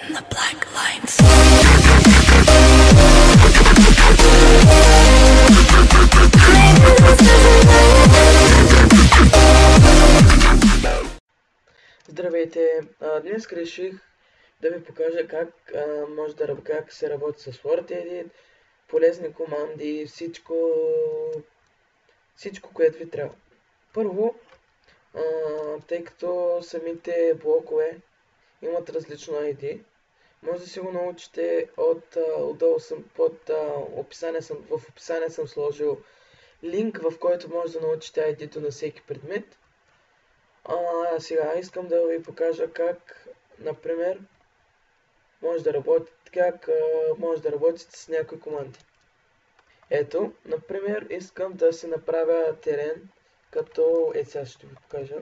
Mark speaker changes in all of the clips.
Speaker 1: in the black lines.
Speaker 2: Здравейте! Днес реших да ви покажа как се работи с WordEdit, полезни команди, всичко, което ви трябва. Първо, тъй като самите блокове имат различно ID, може да си го научите отдолу в описание съм сложил линк, в който може да научите ID-то на всеки предмет. Сега искам да ви покажа как, например, може да работите с някои команди. Ето, например, искам да си направя терен, като сега ще ви покажа.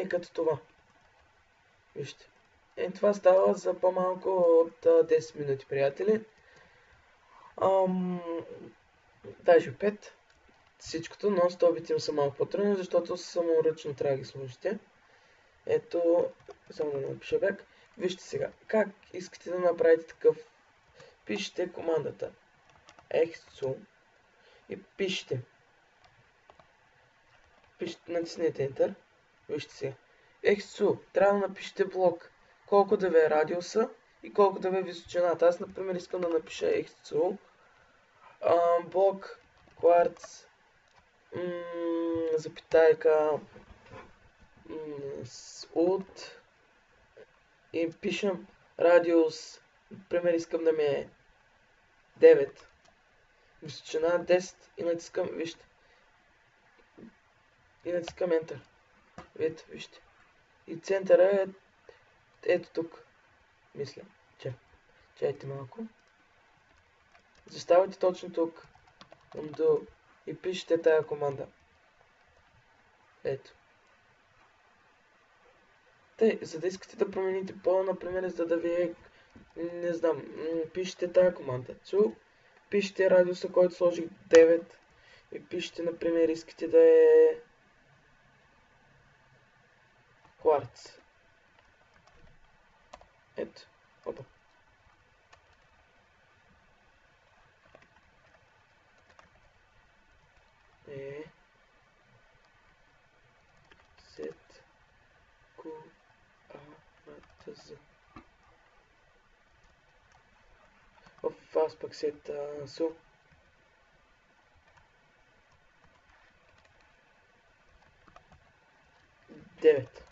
Speaker 2: Като това. Вижте. Това става за по-малко от 10 минути, приятели. Даже 5. Всичкото, но стълбите им са малко по-трудни, защото саморъчно трябва да ги сложите. Ето, само да напиша бек. Вижте сега, как искате да направите такъв. Пишете командата exo и пишете, натиснете Enter. Вижте сега, exo, трябва да напишете блок, колко да ви е радиуса и колко да ви е височината. Аз, например, искам да напиша exo блок quartz запитайка от и пишем радиус, например, искам да ми е 9, височина 10 и натискам, вижте, и натискам Enter. Вижте. И центъра е ето тук, мисля. Чайте малко. Заставайте точно тук и пишете тая команда. Ето. За да искате да промените пола, например, за да ви е, не знам, пишете тая команда. Пишете радиуса, който сложих 9 и пишете, например, искате да е кварц. Ето. Опа. Сет ку з. Аз пък сет су. Девет.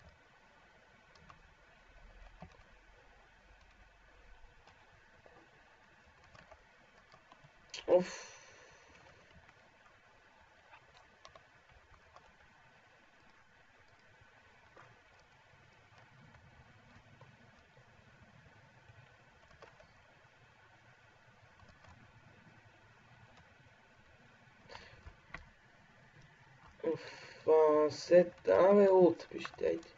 Speaker 2: Сет, улт, пишете, айде.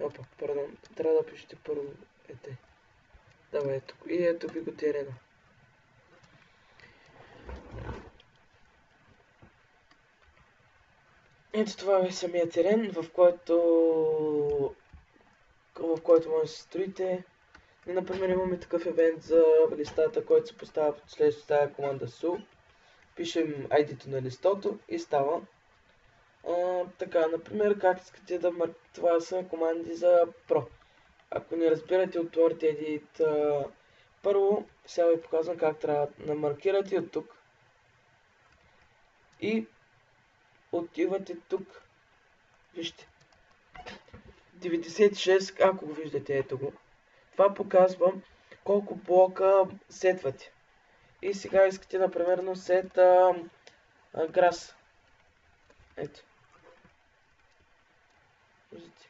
Speaker 2: Опа, пардон, трябва да пишете първо, Давай, ето, и ето ви го терена. Ето това е самия терен, в който може да се строите. И, например, имаме такъв евент за листата, който се поставя след тази команда su. Пишем ID-то на листото и става. Така, например, как искате да това са команди за Pro. Ако не разбирате от WordEdit, първо сега ви показвам как трябва да маркирате от тук. И отивате тук. Вижте. 96, ако го виждате, ето го. Това показва колко блока сетвате. И сега искате, например, сет грас. Ето. Виждате.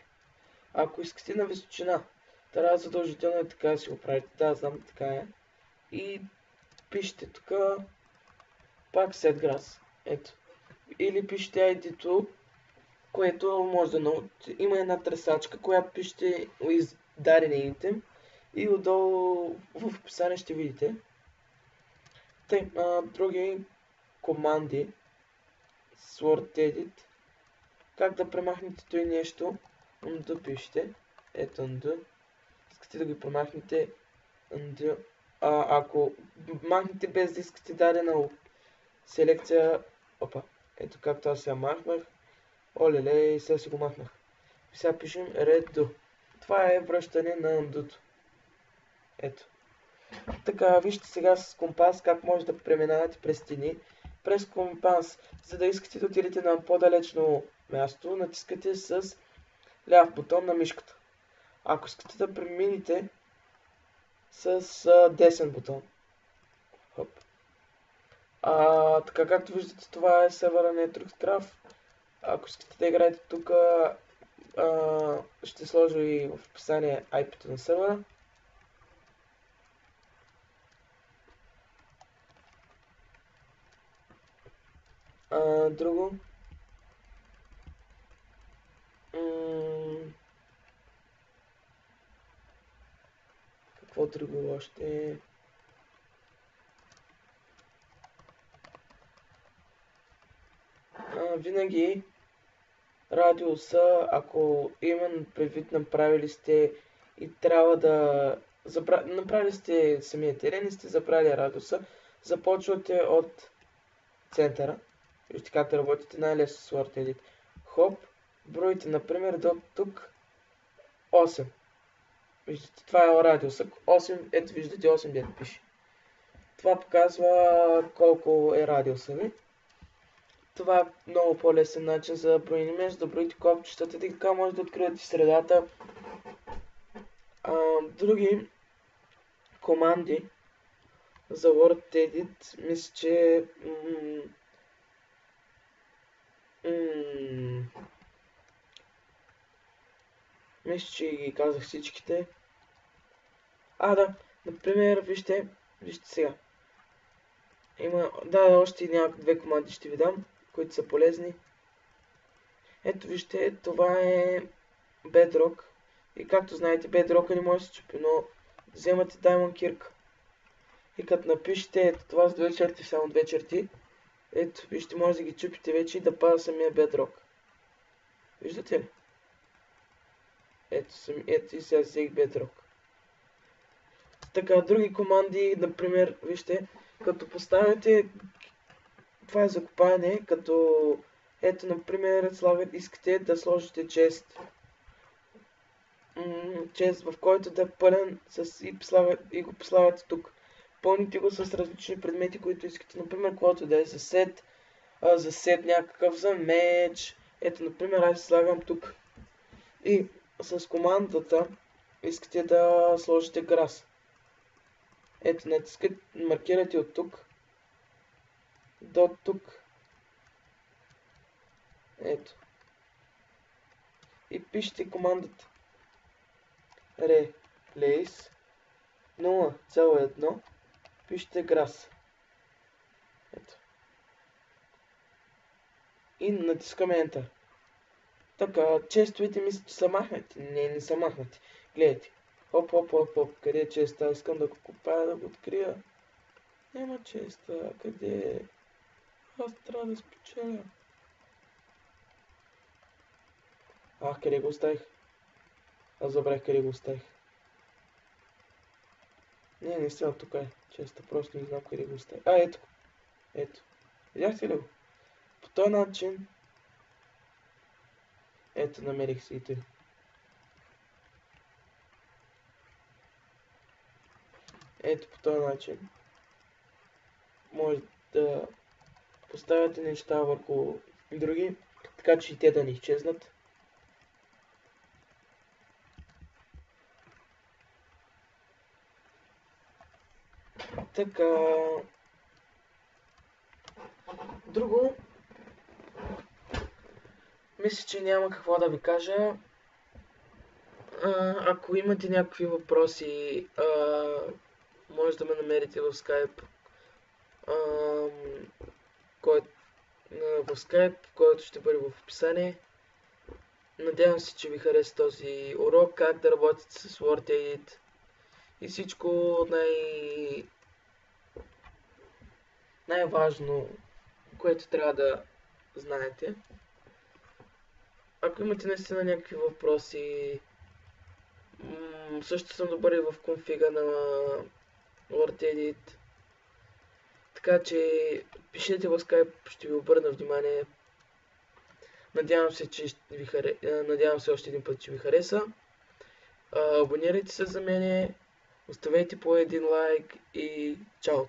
Speaker 2: Ако искате на височина, трябва задължително е така да си го правите. Да, знам, така е. И пишете тук пак set grass. Ето. Или пишете ID-то, което може да научите. Има една тресачка, която пишете дадените и отдолу в описание ще видите. Други команди с Word Edit. Как да премахнете това нещо? Undo пишете. Ето Undo. Искате да ги премахнете. Undo. Ако махнете без да искате дадена селекция, опа, ето както аз сега махнах, олеле, и сега си го махнах. Сега пишем redo. Това е връщане на undo-то. Ето. Така, вижте сега с компас как може да преминавате през стени. През компас, за да искате да отидете на по-далечно място, натискате с ляв бутон на мишката. Ако искате да преминете с десен бутон. Хоп. Така както виждате, това е сервера NetworkCraft. Ако искате да играете тук, ще сложа и в описание IP-то на сервера. Друго. Какво друго още? Винаги радиуса, ако именно предвид направили сте и трябва да направили сте самия терен и сте забрали радиуса, започвате от центъра. Вижте как да работите най-лесно с Word Edit. Хоп, броите, например, до тук 8. Виждате, това е радиуса. 8, ето виждате 8 дет пише. Това показва колко е радиуса ви. Това е много по-лесен начин за броене. Вместо да броите копчетата, така може да откривате средата. Други команди за Word Edit, мисля, че мисля, че ги казах всичките. Да, например, вижте сега. Има, още две команди ще ви дам, които са полезни. Ето вижте, това е Bedrock. И както знаете, Bedrock не може да се чупи, но вземате Diamond Kirk. И като напишете ето това с две черти, само две черти, ето вижте, може да ги чупите вече и да пада самия Bedrock. Виждате ли? Ето и сега взех Bedrock. Така, други команди, например, вижте, като поставяте, това е закопаване, като, ето, например, искате да сложите чест, в който да е пълен и го поставяте тук. Пълните го с различни предмети, които искате, например, когато да е за сет някакъв, за меч, ето, например, аз слагам тук. И с командата искате да сложите грас. Ето, натискате, маркирате от тук до тук. Ето. И пишете командата replace 0,1. Пишете grass. Ето. И натискаме Enter. Така, честовете мисля, че са махнати. Не са махнати. Гледайте. Хоп. Къде е честа? Искам да го купая, да го открия. Няма честа. Къде е? Аз трябва да спечеля. Къде го оставих? Аз забравих къде го оставих. Не става тук е. Честа, просто не знам къде го оставих. Ето. Ето. Видяхте ли го? По този начин. Ето, намерих си и той. Ето по този начин може да поставяте неща върху други, така че и те да не изчезнат. Така. Друго. Мисля, че няма какво да ви кажа. Ако имате някакви въпроси, може да ме намерите в Skype. В Skype, който ще бъде в описание. Надявам се, че ви хареса този урок, как да работите с Word Edit и всичко най-важно, което трябва да знаете. Ако имате наистина някакви въпроси, също съм добър и в конфига на WordEdit. Така че пишете в Skype, ще ви обърна внимание. Надявам се още един път, че ви хареса. Абонирайте се за мене, оставете по един лайк и чао!